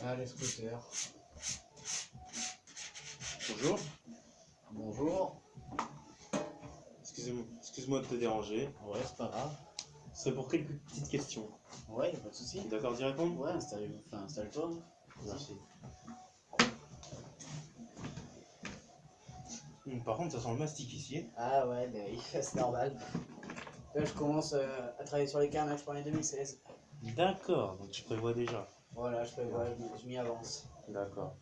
Ah, les scooters. Bonjour. Bonjour. Excuse-moi de te déranger. Ouais, c'est pas grave. C'est pour quelques petites questions. Ouais, y'a pas de soucis. T'es d'accord d'y répondre? Ouais, installe-toi. Merci. Par contre, ça sent le mastic ici. Ah ouais, bah oui, c'est normal. Là, je commence à travailler sur les carnages pour l'année 2016. D'accord, donc tu prévois déjà. Voilà, je m'y avance. D'accord.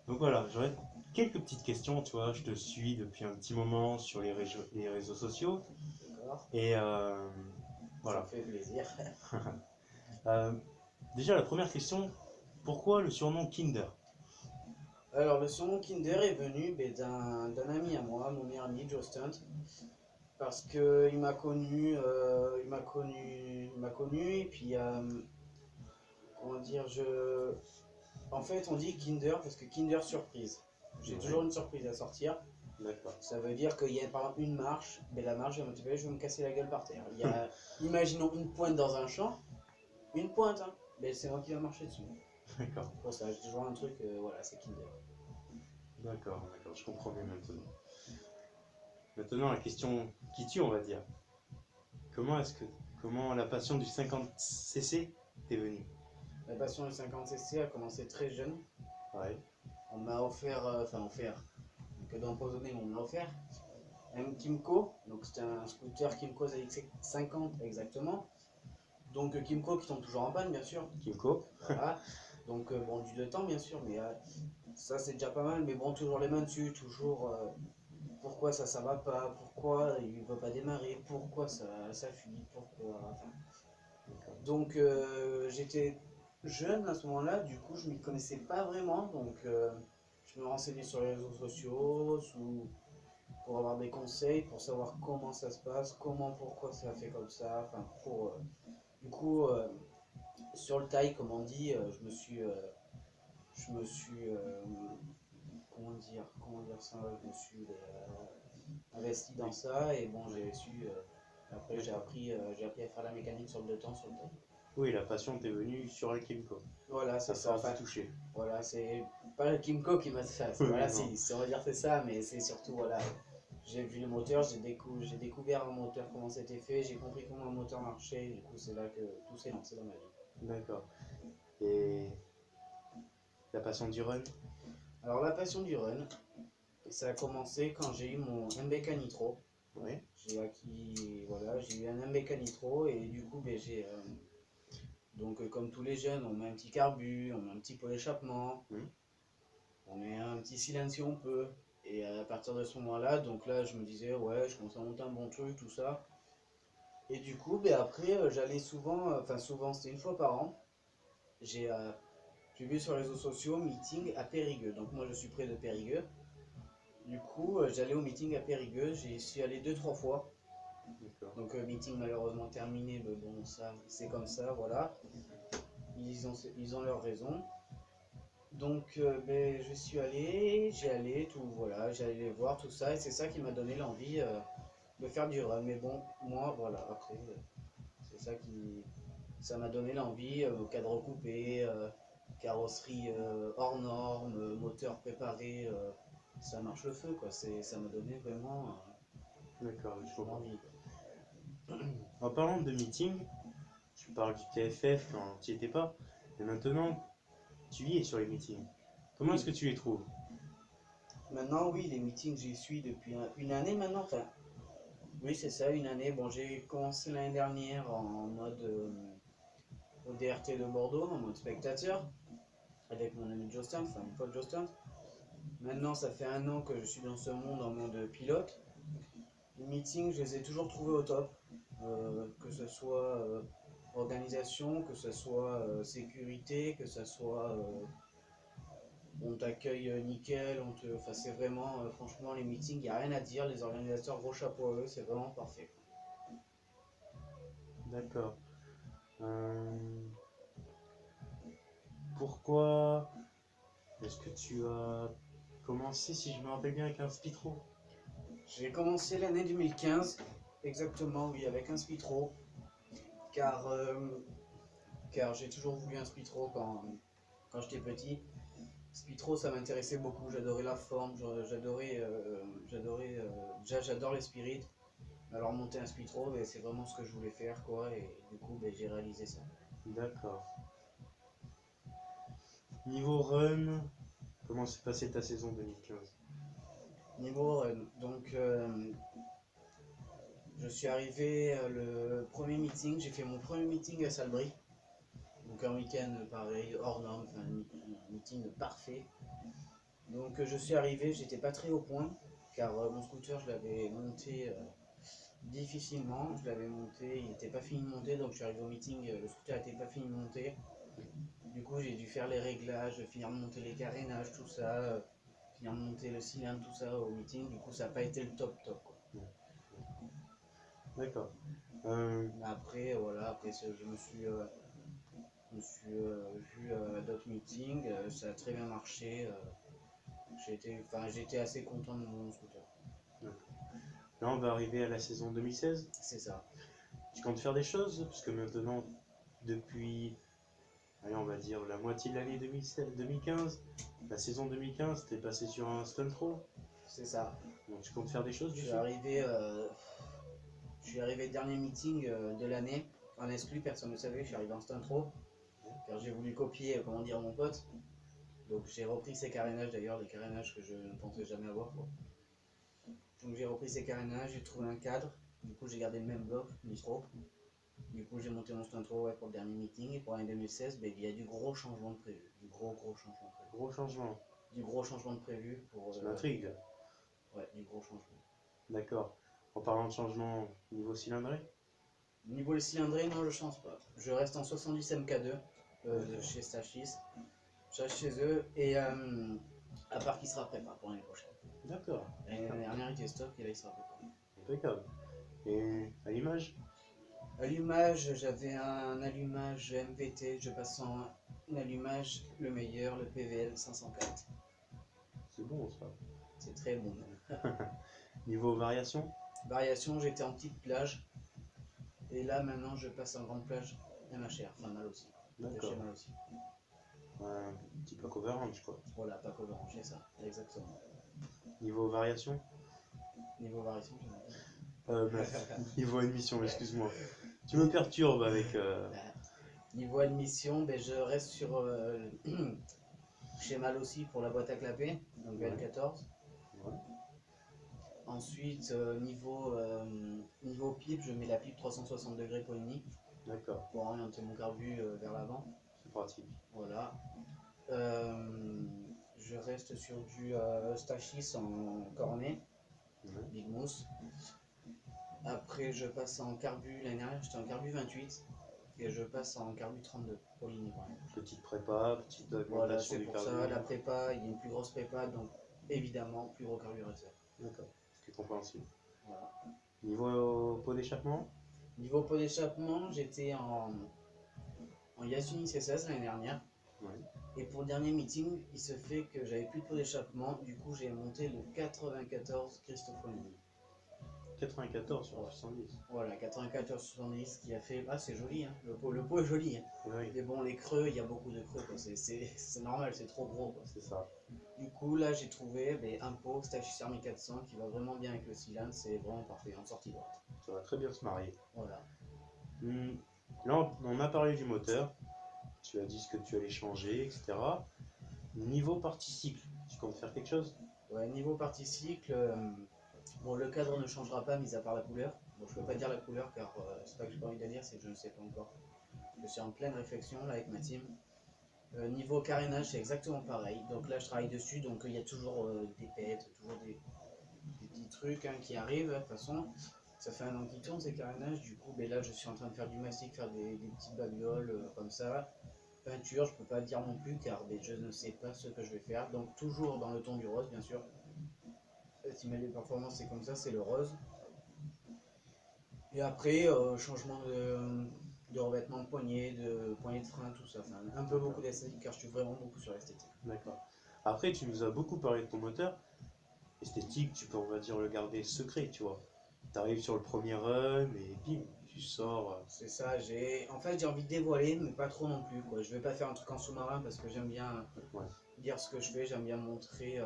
Donc voilà, j'aurais quelques petites questions, tu vois. Je te suis depuis un petit moment sur les réseaux sociaux. D'accord. Et Ça voilà. me fait plaisir. Déjà, la première question, pourquoi le surnom Kinder? Alors, le surnom Kinder est venu d'un ami à moi, mon meilleur ami, Joe Stunt. Parce que il m'a connu, et puis, comment dire, en fait, on dit Kinder parce que Kinder surprise. J'ai toujours une surprise à sortir. D'accord. Ça veut dire qu'il y a par exemple une marche, mais la marche, je vais me casser la gueule par terre. Il y a, imaginons une pointe dans un champ, une pointe, hein, mais c'est moi qui vais marcher dessus. D'accord. Pour ça, j'ai toujours un truc, voilà, c'est Kinder. D'accord, je comprends mieux maintenant. Maintenant, la question qui tue, on va dire. Comment la passion du 50cc t'est venue? La passion du 50cc a commencé très jeune. Ouais. On m'a offert, que d'empoisonner, on m'a offert un Kymco. Donc c'était un scooter Kymco ZX50 exactement. Donc Kymco qui tombe toujours en panne, bien sûr. Kymco. Voilà. Donc bon, du temps bien sûr, mais ça c'est déjà pas mal. Mais bon, toujours les mains dessus, toujours pourquoi ça va pas, pourquoi il veut pas démarrer, pourquoi ça fuit, pourquoi. Enfin. Donc j'étais jeune à ce moment-là, du coup je m'y connaissais pas vraiment, donc je me renseignais sur les réseaux sociaux pour avoir des conseils, pour savoir comment ça se passe, pourquoi ça fait comme ça, enfin du coup sur le taille comme on dit, comment dire ça, je me suis investi dans ça et bon j'ai su après j'ai appris à faire la mécanique sur le 2 temps sur le taille. Oui, la passion t'est venue sur la Kymco. Voilà, c'est ça. Enfin, touché. Voilà, c'est pas le Kymco qui m'a fait ça. Voilà, on va dire c'est ça, mais c'est surtout, voilà, j'ai vu le moteur, j'ai découvert un moteur, comment c'était fait, j'ai compris comment un moteur marchait, et du coup, c'est là que tout s'est lancé dans ma vie. D'accord. Et la passion du run? Alors, la passion du run, ça a commencé quand j'ai eu mon MBK Nitro. Oui. J'ai eu un MBK Nitro, et du coup, donc, comme tous les jeunes, on met un petit carbu, on met un petit pot d'échappement, on met un petit cylindre si on peut. Et à partir de ce moment-là, donc là, je me disais, ouais, je commence à monter un bon truc, tout ça. Et du coup, après, j'allais souvent, souvent, c'était une fois par an, j'ai vu sur les réseaux sociaux meeting à Périgueux. Donc moi, je suis près de Périgueux. Du coup, j'allais au meeting à Périgueux, j'y suis allé 2-3 fois. Donc meeting malheureusement terminé, mais bon, ça, c'est comme ça, voilà. Ils ont leur raison. Donc je suis allé, voilà, j'allais les voir, tout ça, et c'est ça qui m'a donné l'envie de faire du run. Mais bon, moi, voilà, après, c'est ça m'a donné l'envie, cadre coupé, carrosserie hors norme, moteur préparé, ça marche le feu, quoi. Ça m'a donné vraiment envie. En parlant de meeting, tu parles du TFF quand tu n'y étais pas, et maintenant, tu y es sur les meetings. Comment est-ce que tu les trouves? Maintenant, oui, les meetings, j'y suis depuis une année maintenant. Enfin, oui, c'est ça, une année. Bon, j'ai commencé l'année dernière en mode au DRT de Bordeaux, en mode spectateur, avec mon ami Justin, enfin mon pote Justin. Maintenant, ça fait un an que je suis dans ce monde en mode pilote. Les meetings, je les ai toujours trouvés au top, que ce soit organisation, que ce soit sécurité, que ce soit on t'accueille nickel, enfin, c'est vraiment, franchement, les meetings, il n'y a rien à dire, les organisateurs, gros chapeau à eux, c'est vraiment parfait. D'accord. Pourquoi est-ce que tu as commencé, si je me rappelle bien, avec un Spitro? J'ai commencé l'année 2015, exactement, oui, avec un Spitro, car j'ai toujours voulu un Spitro quand j'étais petit. Speedro, ça m'intéressait beaucoup. J'adorais la forme, déjà j'adore les spirites. Alors monter un Speedro, ben, c'est vraiment ce que je voulais faire, quoi. Et du coup, ben, j'ai réalisé ça. D'accord. Niveau run, comment s'est passée ta saison 2015? Niveau run, donc je suis arrivé le premier meeting, j'ai fait mon premier meeting à Salbris. Donc un week-end pareil, hors norme, enfin un meeting parfait. Donc je suis arrivé, j'étais pas très au point, car mon scooter je l'avais monté difficilement. Je l'avais monté, il n'était pas fini de monter, donc je suis arrivé au meeting, le scooter n'était pas fini de monter. Du coup j'ai dû faire les réglages, finir de monter les carénages, tout ça, finir de monter le cylindre, tout ça au meeting. Du coup ça n'a pas été le top top, quoi. D'accord. Mais après, voilà, après je me suis vu à d'autres meetings, ça a très bien marché. J'étais assez content de mon scooter. Là, on va arriver à la saison 2016. C'est ça. Tu comptes faire des choses? Parce que maintenant, depuis, allez, on va dire la moitié de l'année 2015, la saison 2015, t'es passé sur un stunt row. C'est ça. Donc tu comptes faire des choses Je dessus? suis arrivé dernier meeting de l'année. En exclu, personne ne savait, je suis arrivé en stunt row. Car j'ai voulu copier, comment dire, mon pote. Donc j'ai repris ses carénages d'ailleurs, des carénages que je ne pensais jamais avoir, quoi. Donc j'ai repris ces carénages, j'ai trouvé un cadre. Du coup j'ai gardé le même bloc, Nitro. Du coup j'ai monté mon stunt row, ouais, pour le dernier meeting. Et pour l'année 2016, ben, il y a du gros changement de prévu. Du gros changement de prévu. Gros changement. Du gros changement de prévu pour... Ça m'intrigue. Ouais, du gros changement. D'accord. En parlant de changement niveau cylindrée? Niveau les cylindrées, non, je change pas. Je reste en 70 MK2 chez Stachis. Je reste chez eux et à part qu'il sera préparé pour l'année prochaine. D'accord. L'année dernière, il était stock et là, il sera préparé. Impeccable. Et à l'image? Allumage, j'avais un allumage MVT, je passe en un allumage le meilleur, le PVL 504. C'est bon ça. C'est très bon. Niveau variation? Variation, j'étais en petite plage. Et là, maintenant, je passe en grande plage MHR, enfin mal aussi. D'accord. Mal aussi. Un petit peu overrange quoi. Voilà, pas orange, c'est ça, exactement. Niveau variation? Niveau variation, j'en ai dit. Niveau admission, excuse-moi. Tu me perturbes avec. Niveau admission, ben, je reste sur chez Mal aussi pour la boîte à clapper, donc VL14. Ouais. Ensuite, niveau pipe, je mets la pipe 360 degrés Polini. D'accord. Pour orienter mon carbu vers l'avant. C'est pratique. Voilà. Je reste sur du Stachis en cornet, Big Mousse. Après, je passe en carbu, l'année dernière, j'étais en carbu 28. Et je passe en carbu 32 pour l'INI. Petite prépa, petite augmentation voilà, c'est du pour carbu. ça, la prépa, il y a une plus grosse prépa, donc évidemment, plus gros carburateur. D'accord, ce qui est compréhensible. Voilà. Niveau pot d'échappement? Niveau pot d'échappement, j'étais en Yasuni C16 l'année dernière. Ouais. Et pour le dernier meeting, il se fait que j'avais plus de pot d'échappement, du coup j'ai monté le 94 Cristofolini. 94 sur 70. Voilà, 94-70 qui a fait... Ah, c'est joli, hein. Le pot est joli. Hein. Oui. Mais bon, les creux, il y a beaucoup de creux, quoi. C'est normal, c'est trop gros, quoi. C'est ça. Du coup, là, j'ai trouvé un pot Stachys Army 400 qui va vraiment bien avec le cylindre. C'est vraiment parfait, en sortie droite. Ça va très bien se marier. Voilà. Là, on a parlé du moteur. Tu as dit ce que tu allais changer, etc. Niveau partie cycle, tu comptes faire quelque chose? Ouais, niveau partie cycle... Bon, le cadre ne changera pas, mis à part la couleur. Bon, je peux pas dire la couleur car c'est pas que j'ai pas envie de dire, c'est que je ne sais pas encore. Je suis en pleine réflexion là avec ma team. Niveau carénage, c'est exactement pareil. Donc là, je travaille dessus, donc il y a toujours des pètes, toujours des petits trucs qui arrivent. De toute façon, ça fait un an qu'ils tournent ces carénages. Du coup, là, je suis en train de faire du mastic, faire des petites babioles comme ça. Peinture, je peux pas dire non plus car je ne sais pas ce que je vais faire. Donc toujours dans le ton du rose, bien sûr. Estimer les performances, c'est comme ça, c'est le rose. Et après, changement de revêtement de poignée, de frein, tout ça. Enfin, un peu beaucoup d'esthétique, car je suis vraiment beaucoup sur l'esthétique. D'accord. Après, tu nous as beaucoup parlé de ton moteur. Esthétique, tu peux, on va dire, le garder secret, tu vois. t'arrives sur le premier run et bim, tu sors. C'est ça, en fait j'ai envie de dévoiler, mais pas trop non plus, quoi. Je vais pas faire un truc en sous-marin parce que j'aime bien Ouais. dire ce que je fais, j'aime bien montrer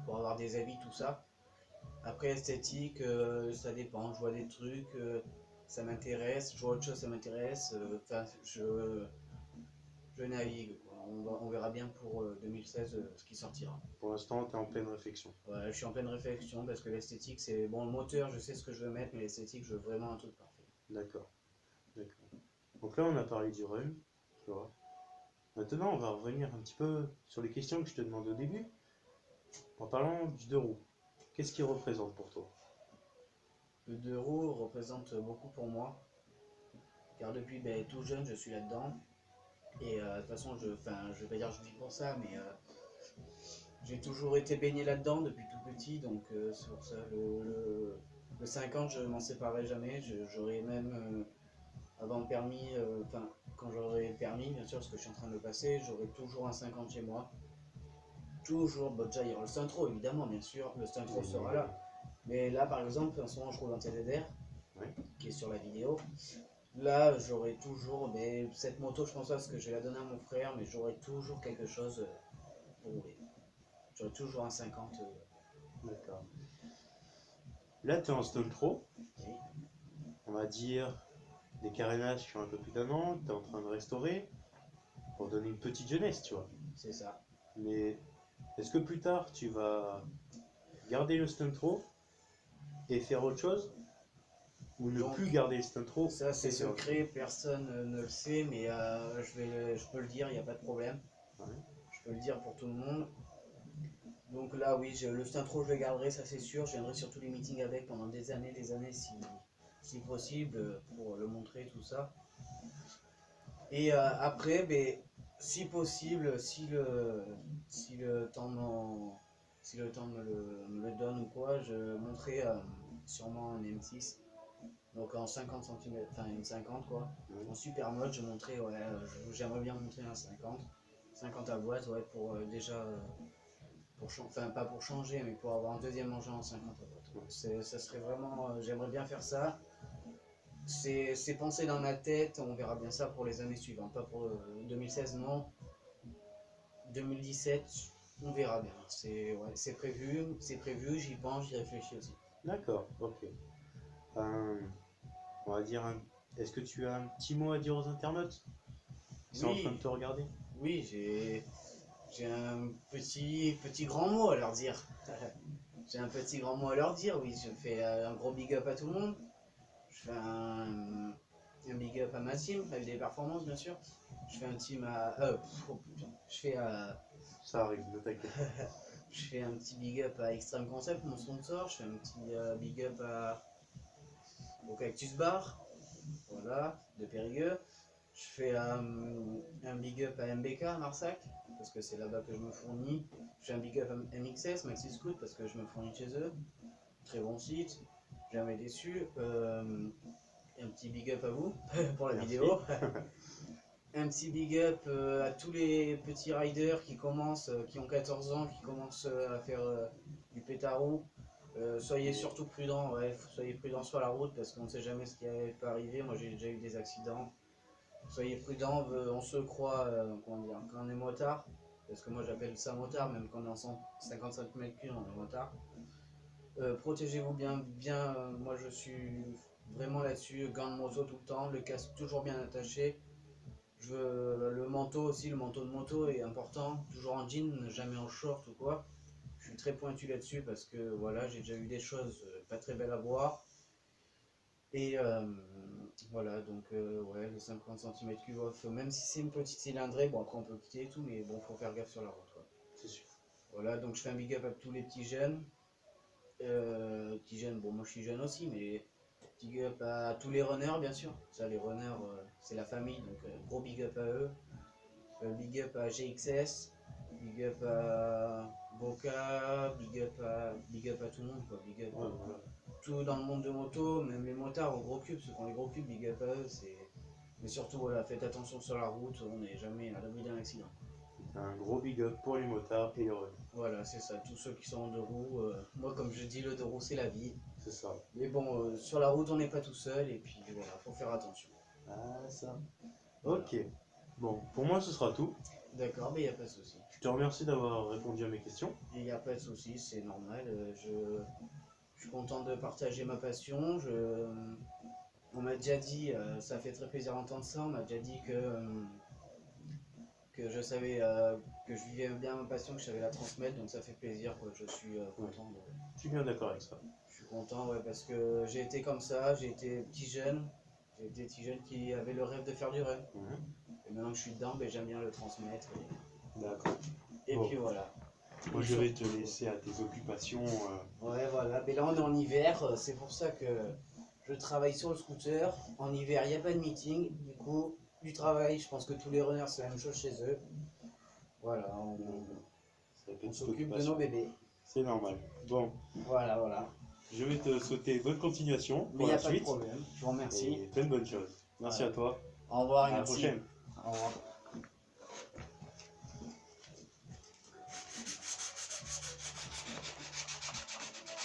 pour avoir des avis, tout ça. Après, esthétique, ça dépend. Je vois des trucs, ça m'intéresse. Je vois autre chose, ça m'intéresse. Enfin, je navigue, quoi. On verra bien pour 2016 ce qui sortira. Pour l'instant, tu es en pleine réflexion. Ouais, je suis en pleine réflexion parce que l'esthétique, c'est bon. Le moteur, je sais ce que je veux mettre, mais l'esthétique, je veux vraiment un truc parfait. D'accord. D'accord. Donc là, on a parlé du run, tu vois. Maintenant, on va revenir un petit peu sur les questions que je te demandais au début. En parlant du deux roues, qu'est-ce qu'il représente pour toi? Le 2 roues représente beaucoup pour moi, car depuis tout jeune, je suis là-dedans. Et de toute façon, je vais pas dire que je vis pour ça, mais j'ai toujours été baigné là-dedans depuis tout petit, donc c'est pour ça le 50, je m'en séparerai jamais. J'aurais même, avant le permis, enfin, quand j'aurai le permis, bien sûr, parce que je suis en train de le passer, j'aurai toujours un 50 chez moi. Toujours, bon, déjà, il y aura le Stintro, évidemment, bien sûr, le Stintro sera là. Mais là, par exemple, en ce moment, je roule un TDR, Ouais. qui est sur la vidéo. Là, j'aurai toujours, mais cette moto, je pense pas, parce que je vais la donner à mon frère, mais j'aurai toujours quelque chose pour rouler. J'aurai toujours un 50. D'accord. Là, tu es en stone trop, Oui, on va dire des carénages qui ont un peu plus d'un an, tu es en train de restaurer pour donner une petite jeunesse, tu vois. c'est ça. Mais est-ce que plus tard, tu vas garder le stunt pro et faire autre chose ou ne Donc, plus garder le stunt pro ça, c'est et faire autre secret, personne ne le sait, mais je peux le dire, il n'y a pas de problème. chose? Ouais. Je peux le dire pour tout le monde. Donc là, oui, le Stintro, je le garderai, ça c'est sûr. Je viendrai sur tous les meetings avec pendant des années, si possible, pour le montrer, tout ça. Et après, si possible, si le temps me le donne ou quoi, je montrerai sûrement un M6. Donc en 50 cm, enfin une 50 quoi. Ouais. En super mode, je montrais, ouais, j'aimerais bien montrer un 50. 50 à boîte, ouais, pour déjà, enfin pas pour changer, mais pour avoir un deuxième engin en 50 à boîte. Ça serait vraiment, j'aimerais bien faire ça. C'est pensé dans ma tête, on verra bien ça pour les années suivantes, pas pour 2016 non. 2017, on verra bien. C'est prévu, j'y pense, j'y réfléchis aussi. D'accord, ok. Euh, on va dire, est-ce que tu as un petit mot à dire aux internautes qui sont en train de Oui, te regarder? oui, j'ai un petit grand mot à leur dire. J'ai un petit grand mot à leur dire, oui, je fais un gros big up à tout le monde. Je fais un big up à ma team, avec des performances bien sûr. Je fais un team à. Oh, putain. Ça arrive, ne t'inquiète pas. Je fais un petit big up à Extreme Concept, mon sponsor. Je fais un petit big up au Cactus Bar, voilà, de Périgueux. Je fais un big up à MBK à Marsac, parce que c'est là-bas que je me fournis. Je fais un big up à MXS, Maxi Scoot, parce que je me fournis chez eux. Très bon site, jamais déçu. Un petit big up à vous pour la Merci. vidéo. Un petit big up à tous les petits riders qui commencent, qui ont 14 ans, qui commencent à faire du pétaro. Soyez surtout prudents, ouais, soyez prudents sur la route parce qu'on ne sait jamais ce qui peut arriver. Moi j'ai déjà eu des accidents. Soyez prudents, on se croit, comment dire, quand on est motard, parce que moi j'appelle ça motard, même quand on est en 155 mètres cubes, on est motard. Protégez-vous bien, bien, moi je suis vraiment là-dessus, gants de moto tout le temps, le casque toujours bien attaché. Le manteau aussi, le manteau de moto est important, toujours en jean, jamais en short ou quoi. Je suis très pointu là-dessus parce que voilà, j'ai déjà eu des choses pas très belles à voir. Et voilà, donc ouais, le 50 cm3 off, même si c'est une petite cylindrée, bon après on peut quitter et tout, mais bon, faut faire gaffe sur la route, quoi. C'est sûr. Voilà, donc je fais un big up à tous les petits jeunes. Petits jeunes, bon moi je suis jeune aussi, mais big up à tous les runners bien sûr. Ça, les runners, c'est la famille, donc gros big up à eux. Big up à GXS, big up à Boca, big up à tout le monde, quoi. Big up Ouais, voilà. tout dans le monde de moto, même les motards aux gros cubes, ceux qui ont les gros cubes, big up à eux. Mais surtout, voilà, faites attention sur la route, on n'est jamais à l'abri d'un accident. Un gros big up pour les motards et les runners. Voilà, c'est ça, tous ceux qui sont en deux roues. Moi, comme je dis, le deux roues, c'est la vie. C'est ça. Mais bon, sur la route, on n'est pas tout seul, et puis voilà, faut faire attention. Ah, ça. Voilà. Ok. Bon, pour moi, ce sera tout. D'accord, mais il n'y a pas de souci. Je te remercie d'avoir répondu à mes questions. Il n'y a pas de souci, c'est normal. Je suis content de partager ma passion. On m'a déjà dit, ça fait très plaisir d'entendre ça, on m'a déjà dit que je savais que je vivais bien ma passion, que je savais la transmettre, donc ça fait plaisir, quoi. Je suis content. Je suis bien d'accord avec ça. Je suis content, ouais, parce que j'ai été comme ça, j'ai été petit jeune qui avait le rêve de faire du run. Et maintenant que je suis dedans, ben, j'aime bien le transmettre. D'accord. Et Bon. puis voilà. Moi, je vais te laisser à tes occupations. Ouais, voilà. Mais là, on est en hiver, c'est pour ça que je travaille sur le scooter. En hiver, il n'y a pas de meeting. Du coup, du travail, je pense que tous les runners, c'est la même chose chez eux. Voilà, C'est la on petite s'occupe de occupation. nos bébés. C'est normal. Bon, Voilà, voilà. je vais te souhaiter bonne continuation Mais pour il n'y a la pas de suite. problème. Je vous remercie. Et plein de bonnes choses. Merci Voilà. à toi. Au revoir et À la merci. prochaine. Au revoir.